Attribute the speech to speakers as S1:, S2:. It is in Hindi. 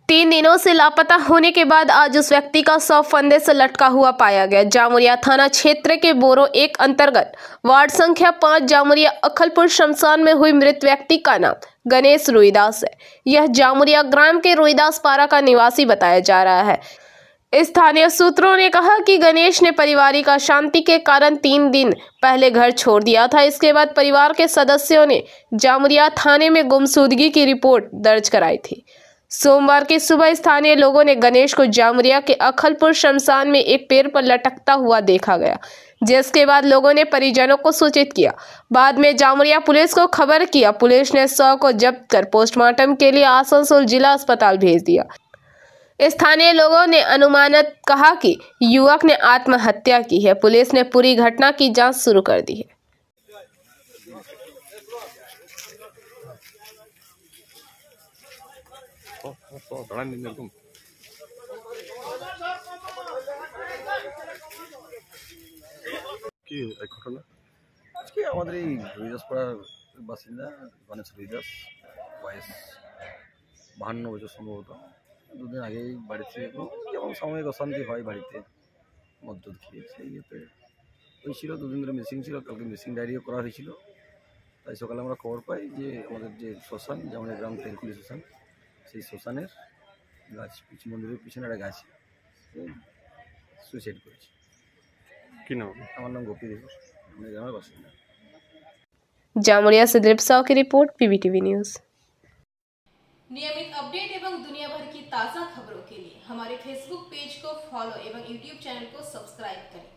S1: 3 दिनों से लापता होने के बाद आज उस व्यक्ति का शव फंदे से लटका हुआ पाया गया। जामुरिया थाना क्षेत्र के बोरो 1 अंतर्गत वार्ड संख्या 5 जामुरिया अखलपुर शमशान में हुई मृत व्यक्ति का नाम गणेश रोहिदास है। यह जामुरिया ग्राम के रोहिदास पारा का निवासी बताया जा रहा है। स्थानीय सूत्रों ने कहा कि गणेश ने पारिवारिक अशांति के कारण 3 दिन पहले घर छोड़ दिया था। इसके बाद परिवार के सदस्यों ने जामुरिया थाने में गुमशुदगी की रिपोर्ट दर्ज कराई थी। सोमवार की सुबह स्थानीय लोगों ने गणेश को जामुरिया के अखलपुर शमशान में एक पेड़ पर लटकता हुआ देखा गया, जिसके बाद लोगों ने परिजनों को सूचित किया। बाद में जामुरिया पुलिस को खबर किया। पुलिस ने शव को जब्त कर पोस्टमार्टम के लिए आसनसोल जिला अस्पताल भेज दिया। स्थानीय लोगों ने अनुमानित कहा कि युवक ने आत्महत्या की है। पुलिस ने पूरी घटना की जांच शुरू कर दी है।
S2: কি এই ঘটনা আজকে আমাদের এই রোহিদাসপাড়ার বাসিন্দা গণেশ রোহিদাস, বয়স 52 বছর সম্ভবত। দুদিন আগেই বাড়িতে যেমন সাময়িক অশান্তি হয় বাড়িতে মদ্যপ খেয়ে, সেই ইয়েতে ওই ছিল, দুদিন ধরে মিসিং ছিল। কালকে মিসিং ডায়েরিও করা হয়েছিল। তাই সকালে আমরা খবর পাই যে আমাদের যে শ্মশান, যেমন গ্রাম তেলকুলি শ্মশান, সেই শ্মশানের গাছ মন্দিরের পিছনে একটা গাছ সুইসাইড করেছে। কি নাম? আমার নাম গোপী দেব, আমি গ্রামের বাসিন্দা।
S1: जामुरिया से दिलीप साव की रिपोर्ट, पीबीटीवी न्यूज।
S3: नियमित अपडेट एवं दुनिया भर की ताज़ा खबरों के लिए हमारे फेसबुक पेज को फॉलो एवं यूट्यूब चैनल को सब्सक्राइब करें।